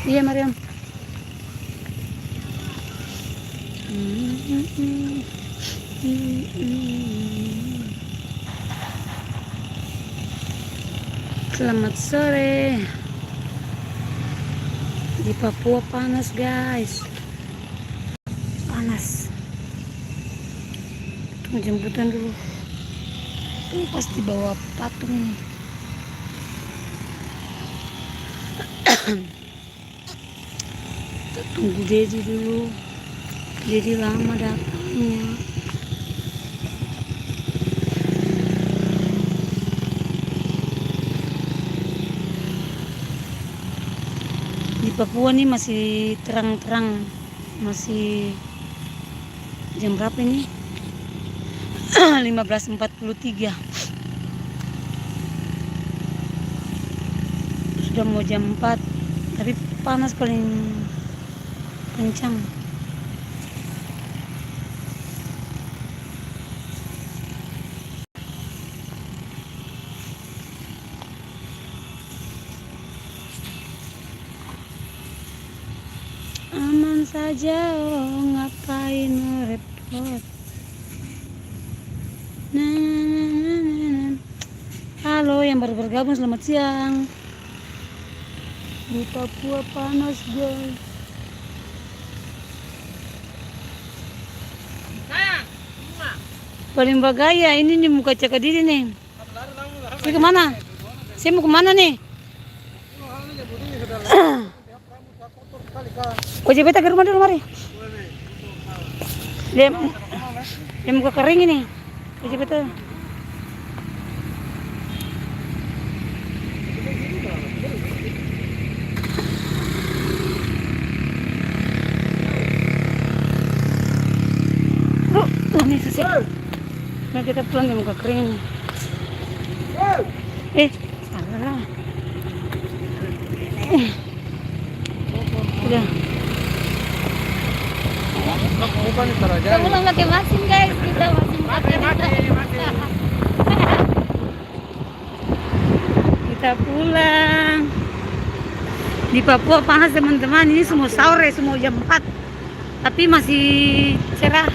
Iya, Mariam. Selamat sore. Di Papua panas, guys. Panas. Tunggu jemputan dulu. Ini pasti bawa patung nih. Kita tunggu Dedi dulu. Dedi lama datangnya. Di Papua nih masih terang-terang, masih jam berapa ini? 15.43. Sudah mau jam 4, tapi panas paling kencang. Aman saja, oh, ngapain repot. Nah. Halo yang baru bergabung, selamat siang. Di Papua panas, guys. Paling bagaya ini nih muka cakap diri nih. Saya kemana? Saya mau kemana nih? Oh, beta ke rumah dulu, mari. Dia muka kering ini. Oh, beta. Ini sih. Nah, kita pulang dia muka kering ini. Salah. Udah. Kamu nggak pakai masin, guys. Kita masin kita pulang. Di Papua panas, teman-teman. Ini semua sore, semua jam 4. Tapi masih cerah.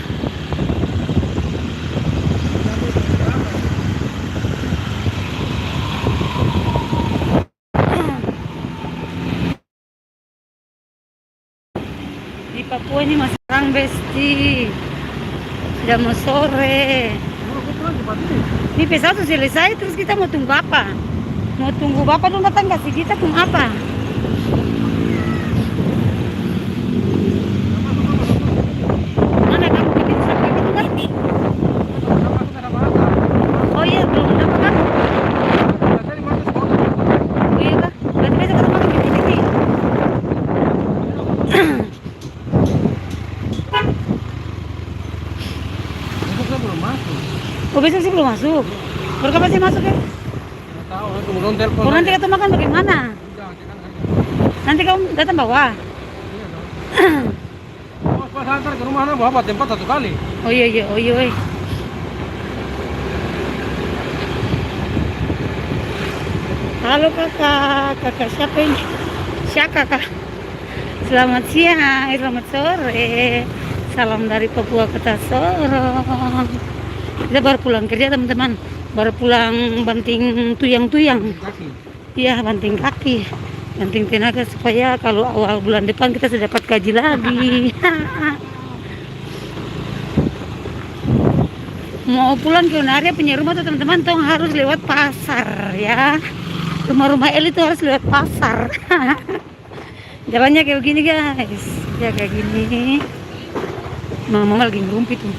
Di Papua ini masih terang, besti. Sudah mau sore. Ini pesawat selesai, terus kita mau tunggu apa? Mau tunggu bapak dong datang kasih kita tunggu apa? Mana kamu bikin sampai itu kan? Oh iya, belum dapat kan? Oh iya kah? Berarti besok kita makan di sini. Oh, besok sih belum masuk. Baru kapan sih masuk ya? Oh, nanti kita makan bagaimana? Nanti kamu datang bawa? Pas antar ke rumah bawa tempat satu kali. Oh iya. Halo kakak siapa ini? Siapa kakak? Selamat siang, selamat sore. Salam dari Papua Kota Sorong. Kita baru pulang kerja, teman-teman. Baru pulang banting tuyang-tuyang. Iya, banting kaki, banting tenaga supaya kalau awal bulan depan kita sudah dapat gaji lagi. Mau pulang ke Unaria punya rumah tuh, teman-teman, tong harus lewat pasar ya. Rumah-rumah elit itu harus lewat pasar. Jalannya kayak begini, guys. Ya kayak gini. Mama lagi ngerumpi tuh.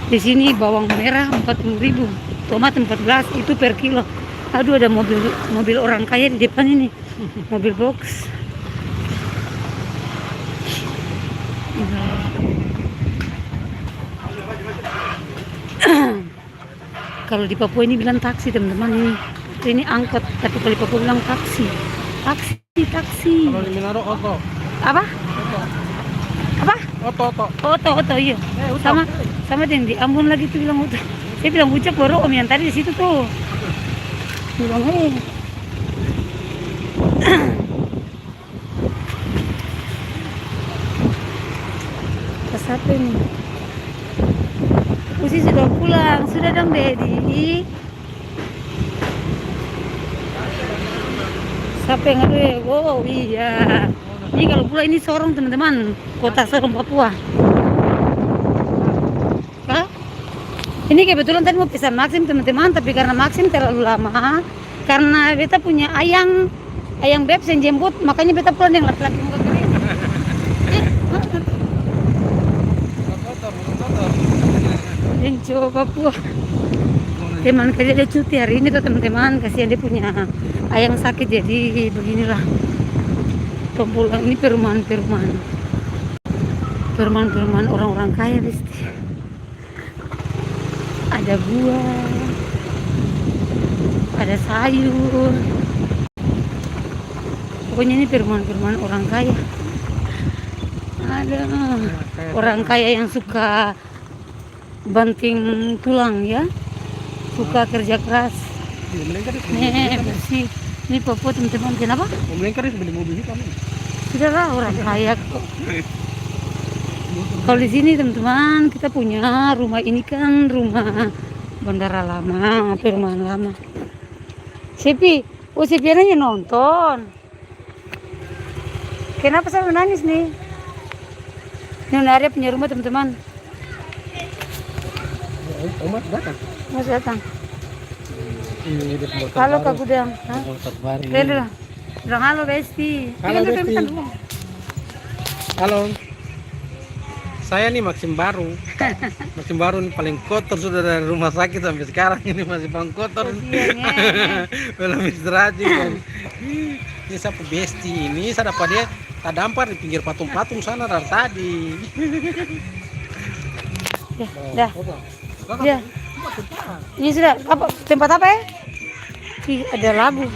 Di sini bawang merah 40.000, tomat 14 itu per kilo. Aduh, ada mobil orang kaya di depan ini, mobil box. Kalau di Papua ini bilang taksi, teman-teman. Ini angkot, tapi kalau di Papua bilang taksi. Kalau di Manado oto. Apa? Oto, iya. Sama yang di Ambon lagi tuh bilang oto. Saya bilang ucap baru om yang tadi di situ tuh. Bilang Siapa ini? Usi sudah pulang, sudah dong Dedi. Siapa yang ada? Wow, iya. Ini kalau pulang ini Sorong teman-teman, kota Sorong Papua. Hah? Ini kebetulan tadi mau pesan Maxim teman-teman, tapi karena Maxim terlalu lama, karena beta punya ayang bebs yang jemput, makanya beta pulang yang laki-laki muka kering. Yang cowok Papua. Teman kerja dia cuti hari ini tuh teman-teman, kasihan dia punya ayang sakit, jadi beginilah kumpulan ini perumahan orang-orang kaya pasti. Ada buah, ada sayur, pokoknya ini perumahan orang kaya. Ada orang kaya yang suka banting tulang ya, suka kerja keras. Nih bersih. Ini Papua teman-teman, kenapa? Beli mobil hitam. Sudahlah, orang kaya kok. Kalau di sini teman-teman, kita punya rumah ini kan rumah bandara lama, perumahan lama. Sepi, oh Sepi aja nonton. Kenapa saya menangis nih? Nona Arya punya rumah teman-teman. Oma datang. Masih datang. Ini dia motor Halo baru. Kak Gudang. Hah? Motor baru. Rela. Bilang halo Besti. Halo, Kan Besti. pesan dulu. Halo. Saya nih Maxim baru. Maxim baru nih paling kotor sudah dari rumah sakit sampai sekarang ini masih paling kotor. Belum istirahat juga. Ini siapa Besti ini? Saya dapat dia tak dampar di pinggir patung-patung sana dari tadi. Dah. Ya. Ini sudah apa tempat apa ya? Ih, ada labu.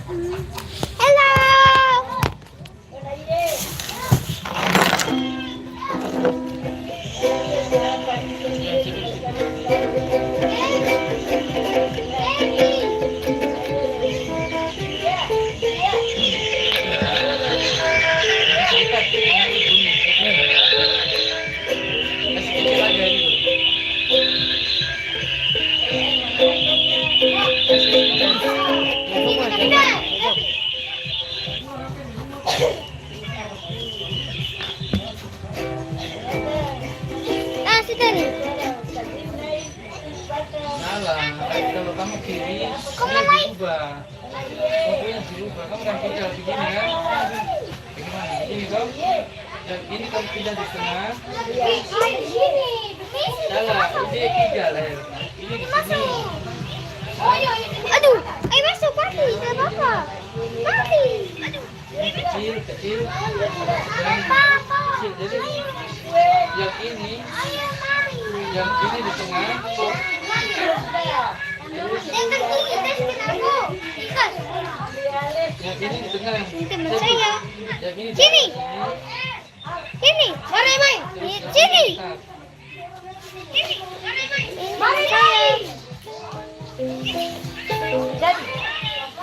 Hello. Ah, sudah nih. Salah, kalau kamu kiri, Kamu dia naik. dirubah. Mobilnya dirubah. Kamu kan pindah begini kan? Bagaimana? Begini kau? Dan ini kamu pindah di tengah. Sini. Salah, ini tiga leher. Ini di sini. Aduh, ayo masuk papi, tidak apa-apa. Papi. Aduh. Ini kecil, kecil. Papa. Kecil. Jadi yang ini di tengah. Dengan tinggi tes kenapa? Ikan. Yang ini di tengah. Ini teman saya. Yang ini di Sini. sini. Sini. Mari main. Sini. Nah, Sini. Mari main.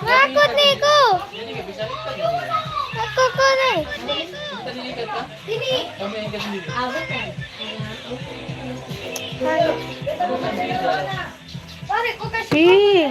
Ngakut nih ku. jadi nggak bisa ikat ini. Aku ku nih. Kita diikat kan? Sini. Kamu yang ikat sendiri. Ayo. Kamu kan bisa. Mari ku kasih. Ih,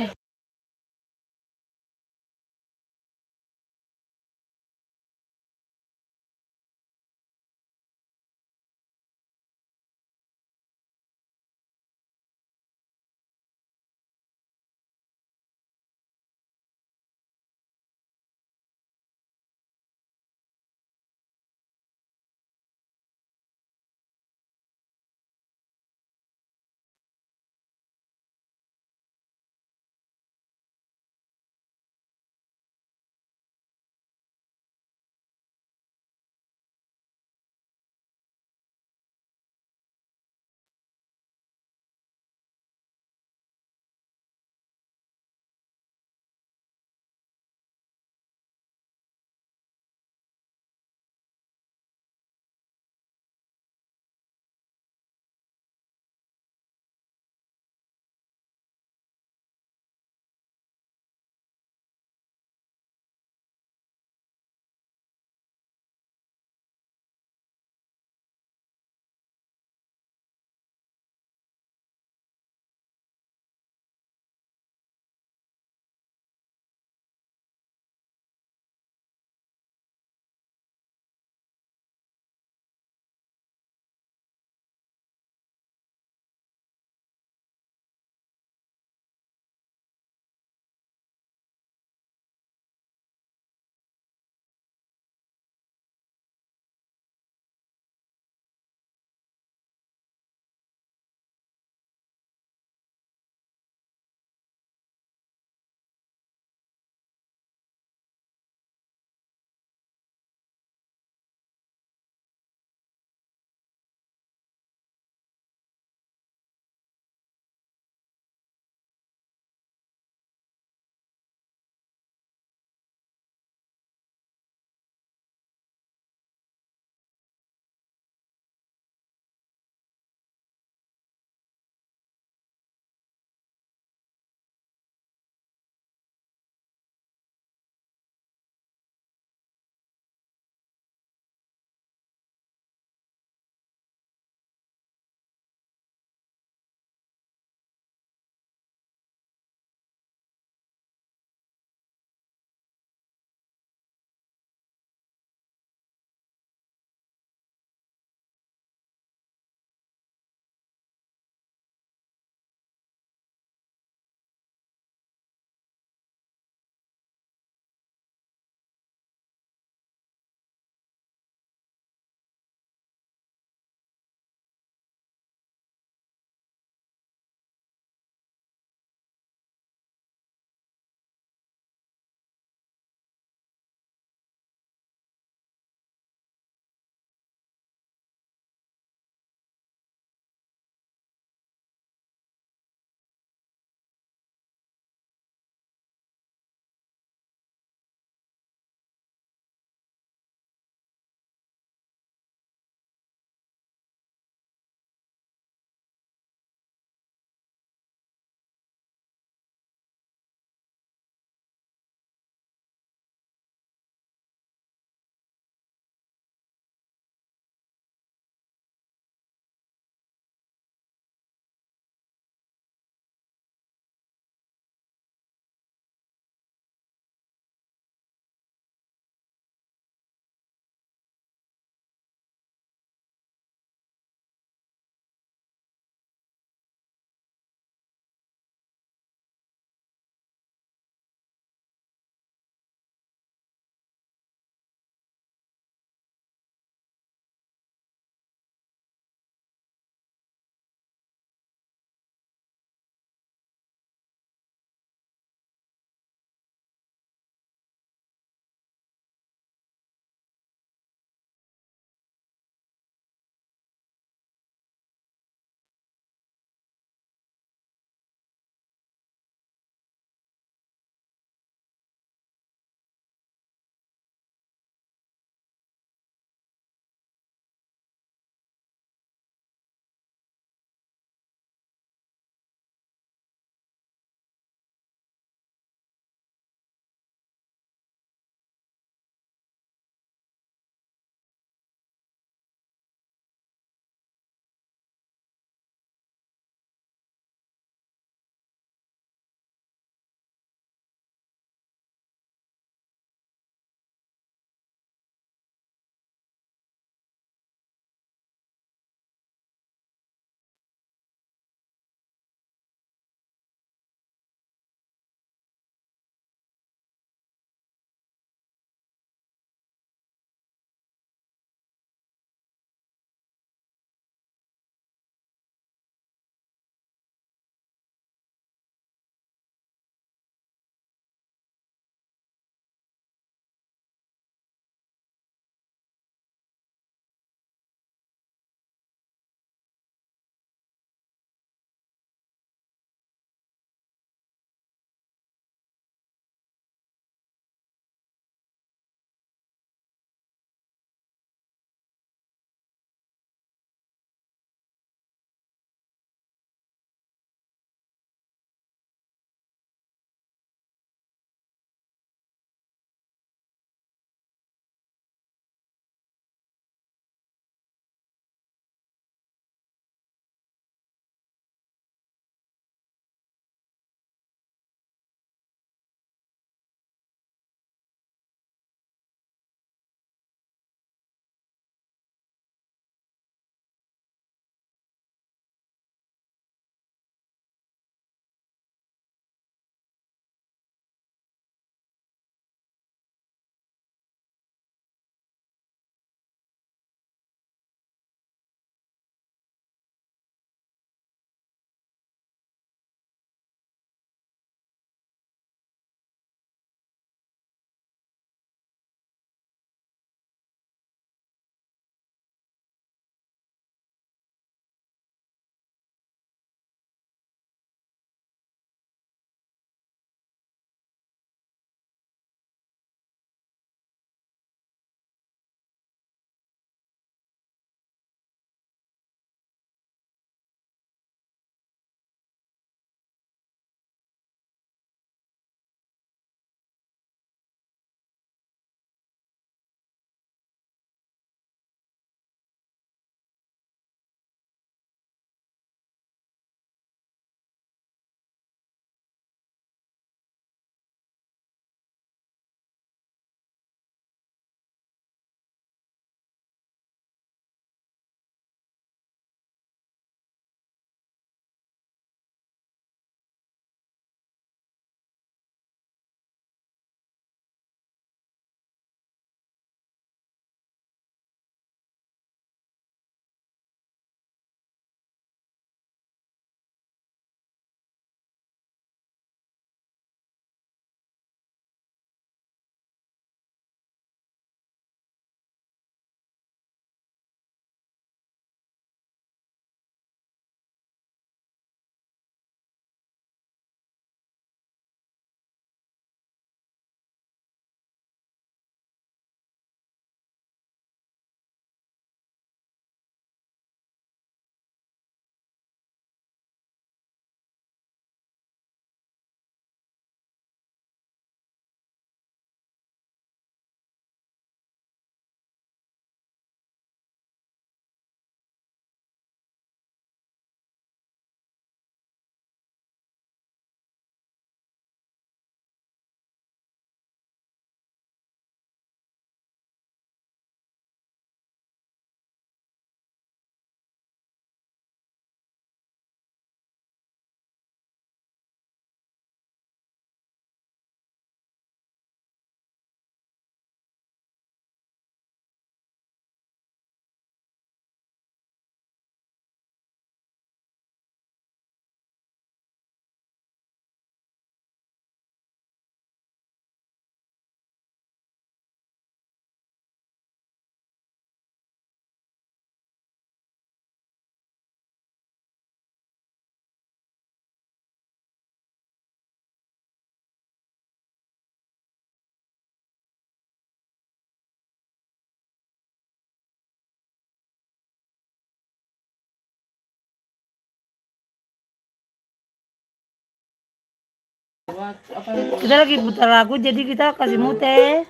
apa? Kita lagi putar lagu jadi kita kasih mute.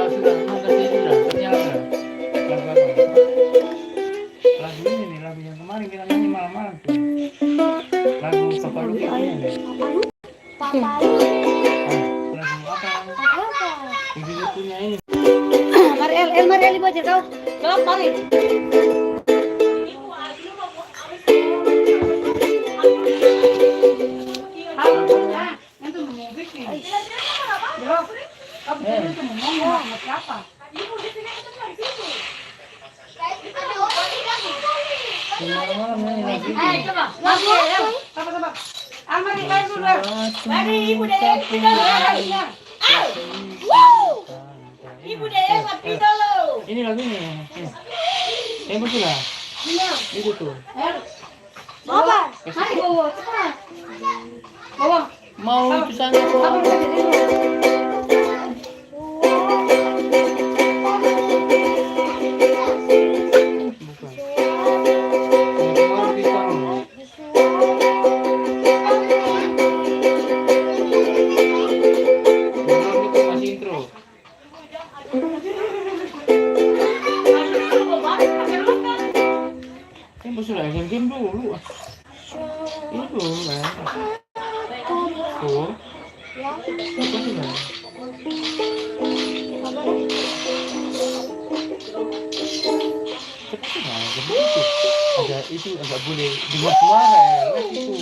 Sudah mau kasih itu sudah. Ternyala sudah. Lagu apa? Lagu ini nih, lagu yang kemarin kita nyanyi malam-malam tuh. Lagu Papa Luki ini nih. Papa Lagu apa? Ibu punya ini. Mari El, mari El baca kau. Jawab mari. Malam-malam nyanyi lagu ini. Coba. Lagu El. Coba. Mari main dulu. Mari Ibu Dea pindah. Ibu Dea pindah lo. Ini lagu ini. Yang betul lah. Itu tuh. Bawa. Mari bawa. Cepat. Bawa. Mau itu sana. Apa saja dulu. Bukan. Yang kemarin di sana. Belum itu masih intro. Yang betul lah. Yang game dulu. Itu lah. Tuh. Apa sih lah? Cepat lah. Ada itu agak boleh dengar suara ya. Itu.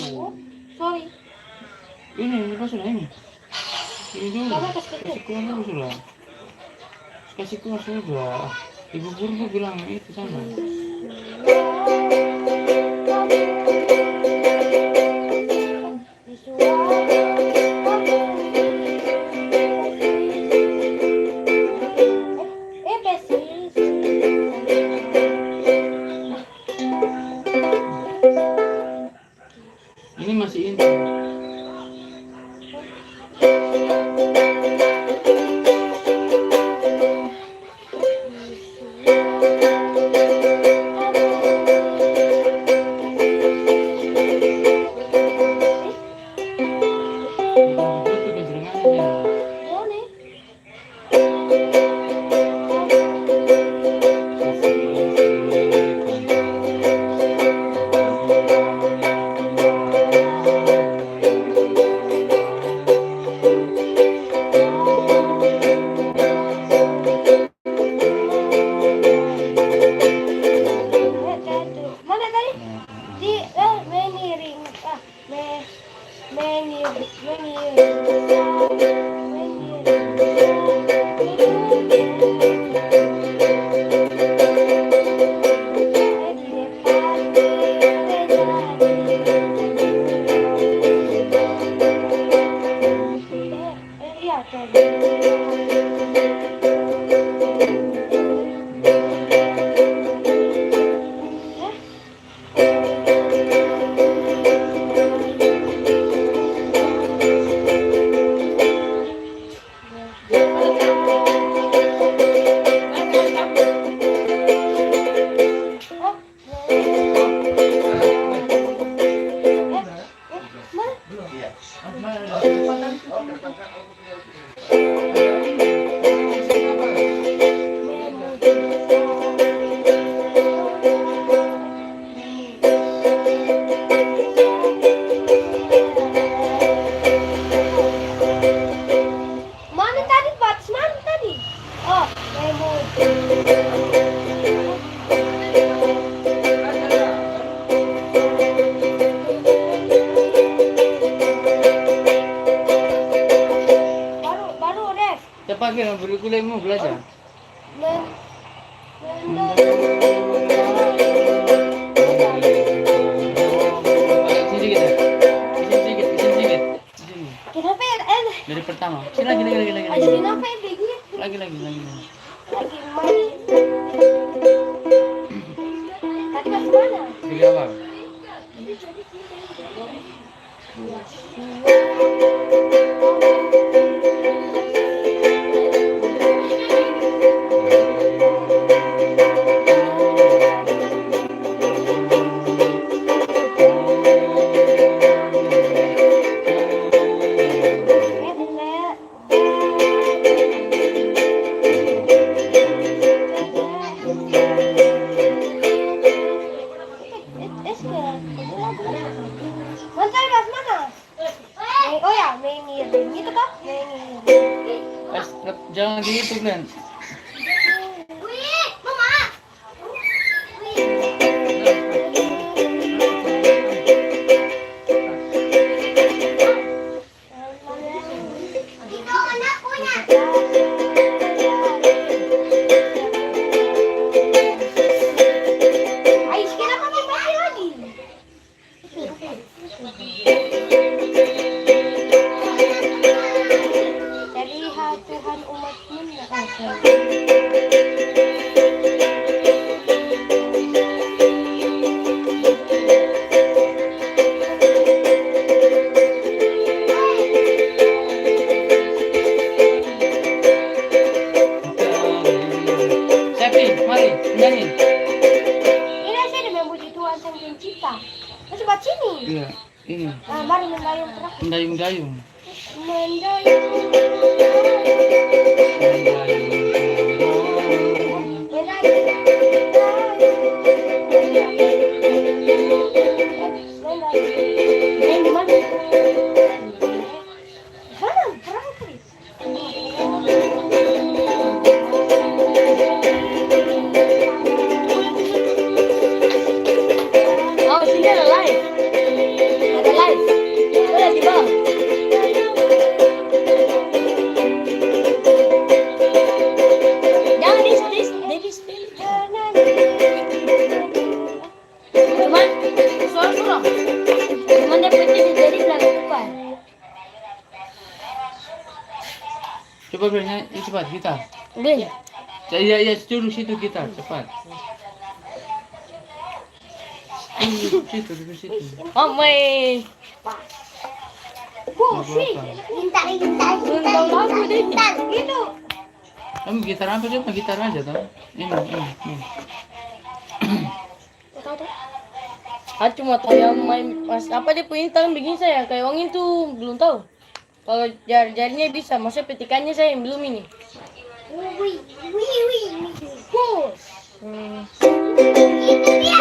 Sorry. Ini apa sudah ini? Ini dulu. Kasih keluar dulu sudah. Kasih keluar sudah. Ibu guru bilang itu sana. Ini masih intro. Mana tadi? Di mengiring. Mana tadi batas mana tadi? Oh, remote. Baru deh. Cepat ke kurikulummu belajar. Sini sedikit ya. Sini sedikit. Sini. Kenapa ya? Dari pertama. Sini lagi. Aja kenapa ya begini? Lagi. Lagi main. Tadi batas mana? Dari awal. Oh ya, mengirim gitu kah? Mengirim. Jangan gitu, Glenn. Wih, mama. Itu anaknya. Ais, kenapa membaca lagi? Terlihat Tuhan umatmu. Septi, mari, nyanyi. Ini saya memuji Tuhan Sang Pencipta. Masih baca sini. Iya, ini. Nah, mari mendayung terakhir. Mendayung-dayung. Mendayung. Oh, sini ada live. Ada live. Udah di bawah. Jangan cuman suara cuman dapetnya jadi belakang depan. Coba belinya cepat gitar. Udah. Iya, dulu situ gitar, cepat. Dulu situ. Oh my. Sih. Minta. Lagu deh. Gitu. Kamu gitar apa sih? Gitar aja toh. Ini. Cuma tahu yang main mas apa dia punya tangan begini saya kayak orang itu belum tahu. Kalau jarinya bisa, maksudnya petikannya saya yang belum ini. Wih. Itu dia.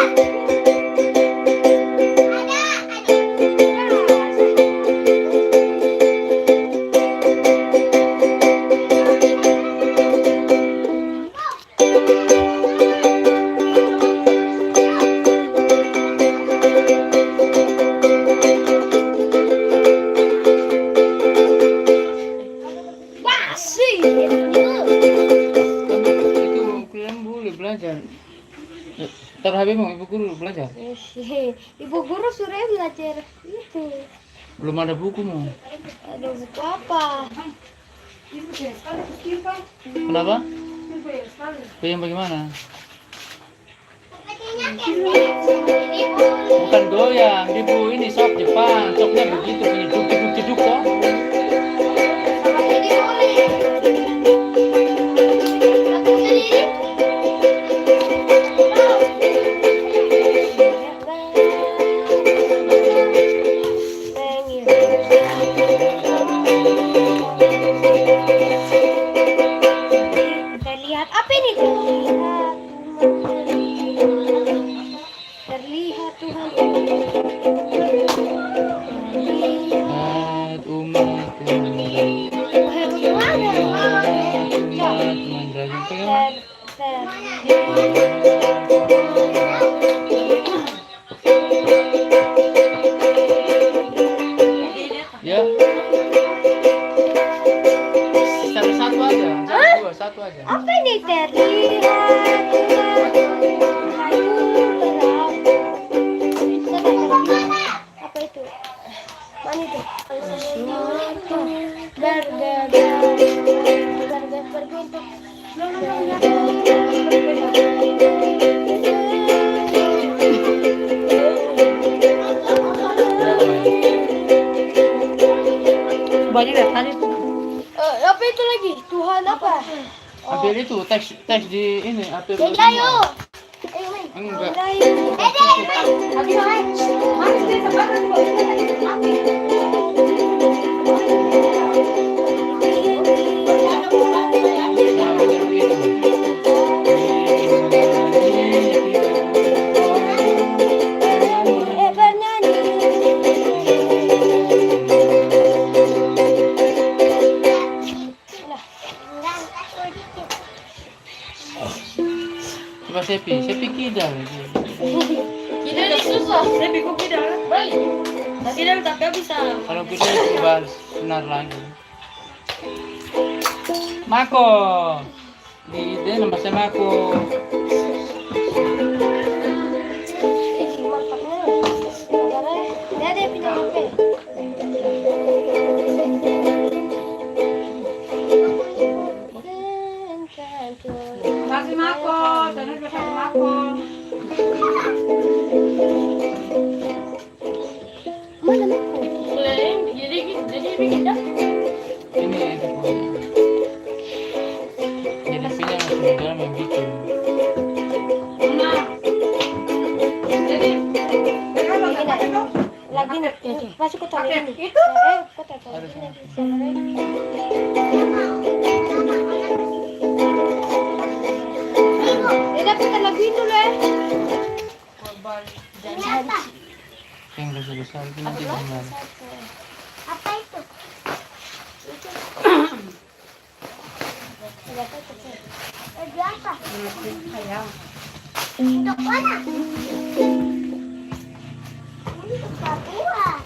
Itu kalian boleh belajar. Ntar Habib mau ibu guru belajar. Ibu guru suruh belajar itu. Belum ada buku mau. Ada buku apa? Kenapa? Yang bagaimana? Bukan goyang, ibu ini sok Jepang, soknya begitu punya duk kok. Terlihat apa ini? Terlihat Tuhan. Umat ya. Satu aja. Satu aja. Apa ini terlihat apa itu? Mana itu? Banyak dari tadi tuh. Apa itu lagi? Tuhan apa? Ambil itu teks di ini ambil. Ayo. Enggak. Sepi kidal. Kita ini susah. Saya bingung kita balik. Kita tapi bisa. Kalau kita coba benar lagi. Mako. Di dia nama saya Mako. Kasih Mako, jangan kasih Mako. Jadi bikin dah. Ini itu. Jadi pilih yang sudah membikin. Lagi nih, masuk ke toilet ini. Itu. Harus Dapat lagu itu loh. yang besar itu nanti gimana? Apa itu? Lagi apa? Untuk mana? Untuk Papua.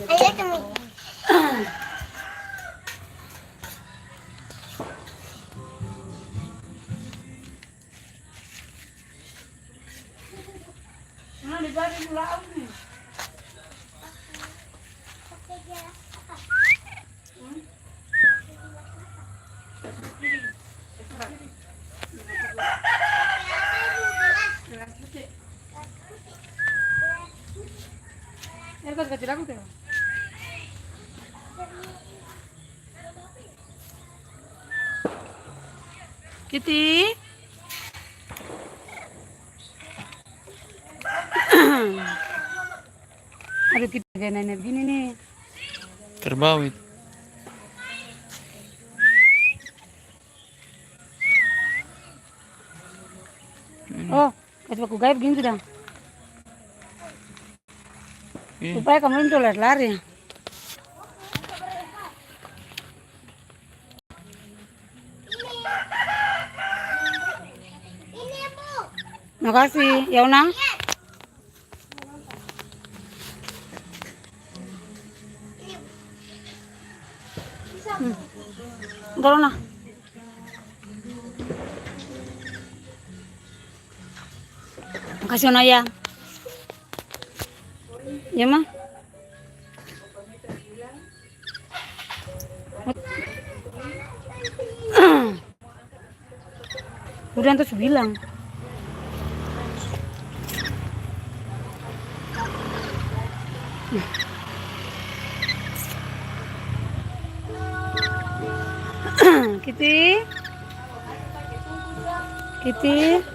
Ayo tunggu. kan kecil aku tuh. Kitty. Aduh, kita kayak nenek begini nih. Terbawit. Oh, kasih aku gaib begini sudah. Iya. Supaya kamu itu lari-lari. Makasih, Yauna. Udah Luna. Makasih Yauna ya. Ya mah. Udah terus bilang. Kitty. Kitty.